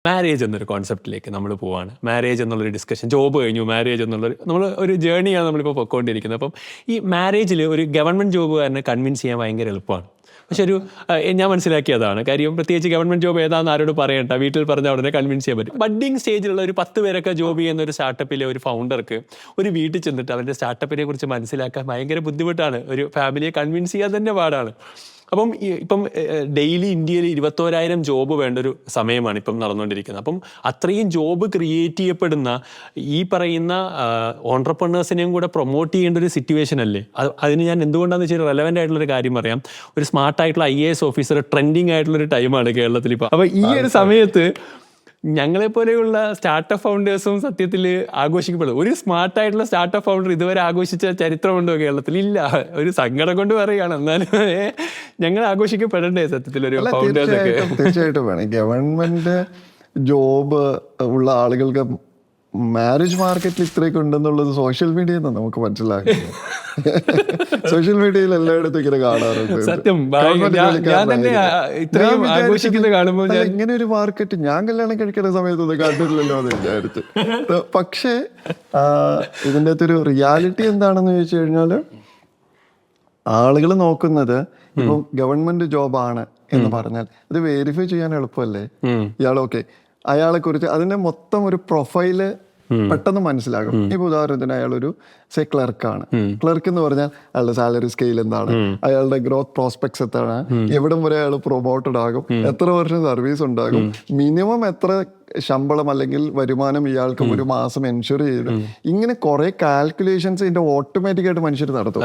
Marriage എന്നൊരു കോൺസെപ്റ്റിലേക്ക് നമ്മൾ പോവാണ്. മാരേജ് എന്നുള്ളൊരു ഡിസ്കഷൻ, ജോബ് കഴിഞ്ഞു, മാരേജ് എന്നുള്ളൊരു ഒരു ജേണിയാണ് നമ്മളിപ്പോൾ പൊയ്ക്കൊണ്ടിരിക്കുന്നത്. അപ്പം ഈ മാരേജിൽ ഒരു ഗവൺമെൻറ് ജോബുകാരനെ കൺവിൻസ് ചെയ്യാൻ ഭയങ്കര എളുപ്പമാണ്. പക്ഷെ ഞാൻ മനസ്സിലാക്കിയതാണ് കാര്യം, പ്രത്യേകിച്ച് ഗവൺമെൻറ് ജോബ് ഏതാണെന്ന് ആരോട് പറയണ്ട, വീട്ടിൽ പറഞ്ഞ ഉടനെ കൺവിൻസ് ചെയ്യാൻ പറ്റും. ബഡ്ഡിങ് സ്റ്റേജിലുള്ള ഒരു 10 പേരൊക്കെ ജോബ് ചെയ്യുന്ന ഒരു സ്റ്റാർട്ടപ്പിലെ ഒരു ഫൗണ്ടർക്ക് ഒരു വീട്ടിൽ ചെന്നിട്ട് അവരുടെ സ്റ്റാർട്ടപ്പിനെ കുറിച്ച് മനസ്സിലാക്കാൻ ഭയങ്കര ബുദ്ധിമുട്ടാണ്. ഒരു ഫാമിലിയെ കൺവിൻസ് ചെയ്യാൻ തന്നെ പാടാണ്. ഇപ്പം ഡെയിലി ഇന്ത്യയിൽ 21,000 ജോബ് വേണ്ട ഒരു സമയമാണ് ഇപ്പം നടന്നുകൊണ്ടിരിക്കുന്നത്. അപ്പം അത്രയും ജോബ് ക്രിയേറ്റ് ചെയ്യപ്പെടുന്ന ഈ പറയുന്ന ഓൺട്രപ്രനേഴ്സിനെയും കൂടെ പ്രൊമോട്ട് ചെയ്യേണ്ട ഒരു സിറ്റുവേഷൻ അല്ലേ. അതിന് ഞാൻ എന്തുകൊണ്ടാണെന്ന് വെച്ചാൽ റെലവൻ്റ് ആയിട്ടുള്ളൊരു കാര്യം പറയാം. ഒരു സ്മാർട്ടായിട്ടുള്ള IAS ഓഫീസർ ട്രെൻഡിങ് ആയിട്ടുള്ളൊരു ടൈമാണ് കേരളത്തിൽ ഇപ്പോൾ. അപ്പോൾ ഈ ഒരു സമയത്ത് ഞങ്ങളെപ്പോലെയുള്ള സ്റ്റാർട്ടപ്പ് ഫൗണ്ടേഴ്സും സത്യത്തിൽ ആഘോഷിക്കപ്പെടും. ഒരു സ്മാർട്ടായിട്ടുള്ള സ്റ്റാർട്ടപ്പ് ഫൗണ്ടർ ഇതുവരെ ആഘോഷിച്ച ചരിത്രമുണ്ടോ കേരളത്തിൽ? ഇല്ല. ഒരു സങ്കടം കൊണ്ട് പറയുകയാണ്. എന്നാലും ഞങ്ങൾ ആഘോഷിക്കപ്പെടണ്ടേ സത്യത്തിൽ ഒരു ഫൗണ്ടേഴ്സൊക്കെ? തീർച്ചയായിട്ടും വേണം. ഗവൺമെന്റ് ജോബ് ഉള്ള ആളുകൾക്ക് മാരേജ് മാർക്കറ്റിൽ ഇത്രയൊക്കെ ഉണ്ടെന്നുള്ളത് സോഷ്യൽ മീഡിയയിൽ നിന്ന് നമുക്ക് മനസ്സിലാക്കും. സോഷ്യൽ മീഡിയയിൽ എല്ലായിടത്തും ഇങ്ങനെ കാണാറുണ്ട്. സത്യം, ഇങ്ങനെ ഒരു മാർക്കറ്റ് ഞാൻ കല്യാണം കഴിക്കുന്ന സമയത്തൊന്നും കണ്ടിട്ടില്ലല്ലോ എന്ന് വിചാരിച്ചു. പക്ഷേ ഇതിൻ്റെ അകത്തൊരു റിയാലിറ്റി എന്താണെന്ന് ചോദിച്ചു കഴിഞ്ഞാൽ, ആളുകൾ നോക്കുന്നത് ഇപ്പം ഗവൺമെന്റ് ജോബാണ് എന്ന് പറഞ്ഞാൽ അത് വെരിഫൈ ചെയ്യാൻ എളുപ്പമല്ലേ. ഇയാളൊക്കെ അയാളെ കുറിച്ച് അതിന്റെ മൊത്തം ഒരു പ്രൊഫൈല് പെട്ടെന്ന് മനസ്സിലാകും. ഇപ്പൊ ഉദാഹരണത്തിന് അയാളൊരു ക്ലർക്കാണ്. ക്ലർക്ക് എന്ന് പറഞ്ഞാൽ അയാളുടെ സാലറി സ്കെയിൽ എന്താണ്, അയാളുടെ ഗ്രോത്ത് പ്രോസ്പെക്ട്സ് എത്താണ്, എവിടം വരെ അയാൾ പ്രൊമോട്ടഡ് ആകും, എത്ര വർഷം സർവീസ് ഉണ്ടാകും, മിനിമം എത്ര ശമ്പളം അല്ലെങ്കിൽ വരുമാനം ഇയാൾക്ക് ഒരു മാസം എൻഷുർ ചെയ്ത്, ഇങ്ങനെ കുറെ കാൽക്കുലേഷൻസ് ഇതിന്റെ ഓട്ടോമാറ്റിക് ആയിട്ട് മനുഷ്യർ നടത്തും.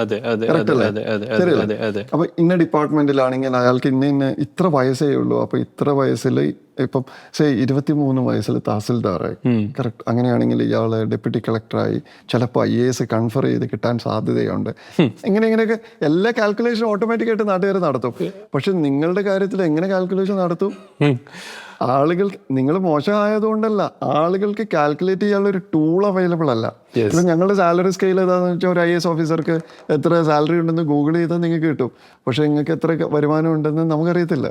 കറക്റ്റ് അല്ലേ? അപ്പൊ ഇന്ന ഡിപ്പാർട്ട്മെന്റിലാണെങ്കിൽ അയാൾക്ക് ഇന്ന ഇത്ര വയസ്സേ ഉള്ളൂ. അപ്പൊ ഇത്ര വയസ്സിൽ ഇപ്പം 23 വയസ്സിൽ തഹസിൽദാറായി, കറക്റ്റ്. അങ്ങനെയാണെങ്കിൽ ഇയാള് ഡെപ്യൂട്ടി കളക്ടറായി, ചിലപ്പോൾ IAS കൺഫർ ചെയ്ത് കിട്ടാൻ സാധ്യതയുണ്ട്. ഇങ്ങനെയൊക്കെ എല്ലാ കാൽക്കുലേഷനും ഓട്ടോമാറ്റിക് ആയിട്ട് നാട്ടുകാർ നടത്തും. പക്ഷെ നിങ്ങളുടെ കാര്യത്തിൽ എങ്ങനെ കാൽക്കുലേഷൻ നടത്തും? ആളുകൾ, നിങ്ങൾ മോശമായതുകൊണ്ടല്ല, ആളുകൾക്ക് കാൽക്കുലേറ്റ് ചെയ്യാനുള്ള ഒരു ടൂൾ അവൈലബിൾ അല്ല. ഇപ്പം ഞങ്ങളുടെ സാലറി സ്കെയിൽ ഏതാണെന്ന് വെച്ചാൽ ഒരു IAS ഓഫീസർക്ക് എത്ര സാലറി ഉണ്ടെന്ന് ഗൂഗിൾ ചെയ്താൽ നിങ്ങൾക്ക് കിട്ടും. പക്ഷെ നിങ്ങൾക്ക് എത്ര വരുമാനം ഉണ്ടെന്ന് നമുക്കറിയത്തില്ല,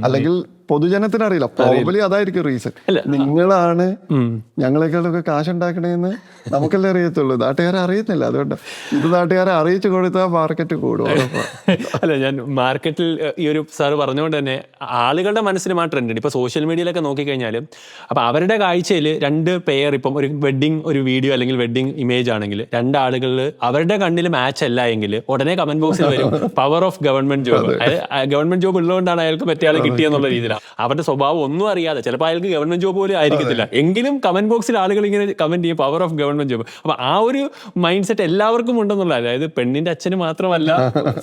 അല്ലെങ്കിൽ പൊതുജനത്തിന് അറിയില്ല. പ്രോബബ്ലി അതായിരിക്കും റീസൺ. നിങ്ങളാണ് ഞങ്ങളെക്കാളൊക്കെ കാശ് ഉണ്ടാക്കണേന്ന് നമുക്കല്ലേ അറിയത്തുള്ളൂ, നാട്ടുകാരെ അറിയത്തില്ല. അതുകൊണ്ട് ഇത് നാട്ടുകാരെ അറിയിച്ചു കൊടുത്താൽ മാർക്കറ്റ് കൂടും. അല്ല, ഞാൻ മാർക്കറ്റിൽ ഈ ഒരു സാറ് പറഞ്ഞുകൊണ്ട് തന്നെ ആളുകളുടെ മനസ്സിലും ആ ട്രെൻഡ് ഉണ്ട്. ഇപ്പോൾ സോഷ്യൽ മീഡിയയിലൊക്കെ നോക്കിക്കഴിഞ്ഞാൽ അപ്പോൾ അവരുടെ കാഴ്ചയിൽ 2 പെയർ, ഇപ്പം ഒരു വെഡ്ഡിങ് ഒരു വീഡിയോ അല്ലെങ്കിൽ വെഡ്ഡിങ് ഇമേജ് ആണെങ്കിൽ 2 ആളുകളിൽ അവരുടെ കണ്ണിൽ മാച്ച് അല്ല എങ്കിൽ ഉടനെ കമന്റ് ബോക്സിൽ വരും power of government job. Government job ഉള്ളതുകൊണ്ടാണ് അയാൾക്ക് പറ്റിയ ആളെ കിട്ടിയെന്നുള്ള രീതിയിലാണ്. അവരുടെ സ്വഭാവം ഒന്നും അറിയാതെ, ചിലപ്പോൾ അയാൾക്ക് ഗവൺമെന്റ് ജോബ് പോലും ആയിരിക്കത്തില്ല, എങ്കിലും കമന്റ് ബോക്സിൽ ആളുകൾ ഇങ്ങനെ കമന്റ് ചെയ്യും പവർ ഓഫ് ഗവൺമെന്റ് ജോബ്. അപ്പൊ ആ ഒരു മൈൻഡ് സെറ്റ് എല്ലാവർക്കും ഉണ്ടെന്നുള്ള, അതായത് പെണ്ണിന്റെ അച്ഛന് മാത്രമല്ല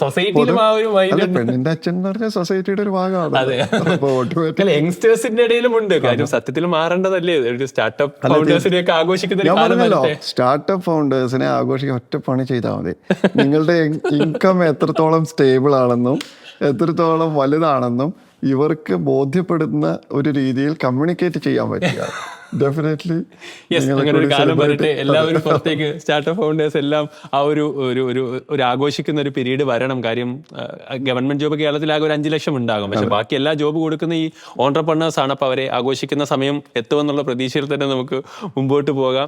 സൊസൈറ്റിയിലും ആ ഒരു മൈൻഡ്. പെണ്ണിന്റെ അച്ഛൻ എന്ന് പറഞ്ഞാൽ സൊസൈറ്റിയുടെ ഒരു ഭാഗമാണ്. അതെ, യങ്സ്റ്റേഴ്സിന്റെ ഇടയിലും ഉണ്ട്. കാര്യം സത്യത്തിൽ മാറേണ്ടതല്ലേ ഒരു സ്റ്റാർട്ടപ്പ് ഫൗണ്ടേഴ്സിനെ ഒക്കെ ആഘോഷിക്കുന്ന. സ്റ്റാർട്ടപ്പ് ഫൗണ്ടേഴ്സിനെ ആഘോഷിക്കാൻ ഒറ്റ പണി ചെയ്താൽ മതി. നിങ്ങളുടെ ഇൻകം എത്രത്തോളം സ്റ്റേബിൾ ആണെന്നും എത്രത്തോളം വലുതാണെന്നും ഇവർക്ക് ബോധ്യപ്പെടുന്ന ഒരു രീതിയിൽ കമ്മ്യൂണിക്കേറ്റ് ചെയ്യാൻ പറ്റുക. ഡെഫിനറ്റ്ലി അങ്ങനെ ഒരു കാലം വരട്ടെ. എല്ലാവരും പുറത്തേക്ക് സ്റ്റാർട്ടപ്പ് ഫൗണ്ടേഴ്സ് എല്ലാം ആ ഒരു ആഘോഷിക്കുന്ന ഒരു പീരീഡ് വരണം. കാര്യം ഗവൺമെന്റ് ജോബ് കേരളത്തിൽ ആകെ ഒരു 5 ലക്ഷം ഉണ്ടാകും. പക്ഷെ ബാക്കി എല്ലാ ജോബ് കൊടുക്കുന്ന ഈ ഓൺട്രപ്രനേഴ്സ് ആണ്. അപ്പോൾ അവരെ ആഘോഷിക്കുന്ന സമയം എത്തുമെന്നുള്ള പ്രതീക്ഷയിൽ തന്നെ നമുക്ക് മുമ്പോട്ട് പോകാം.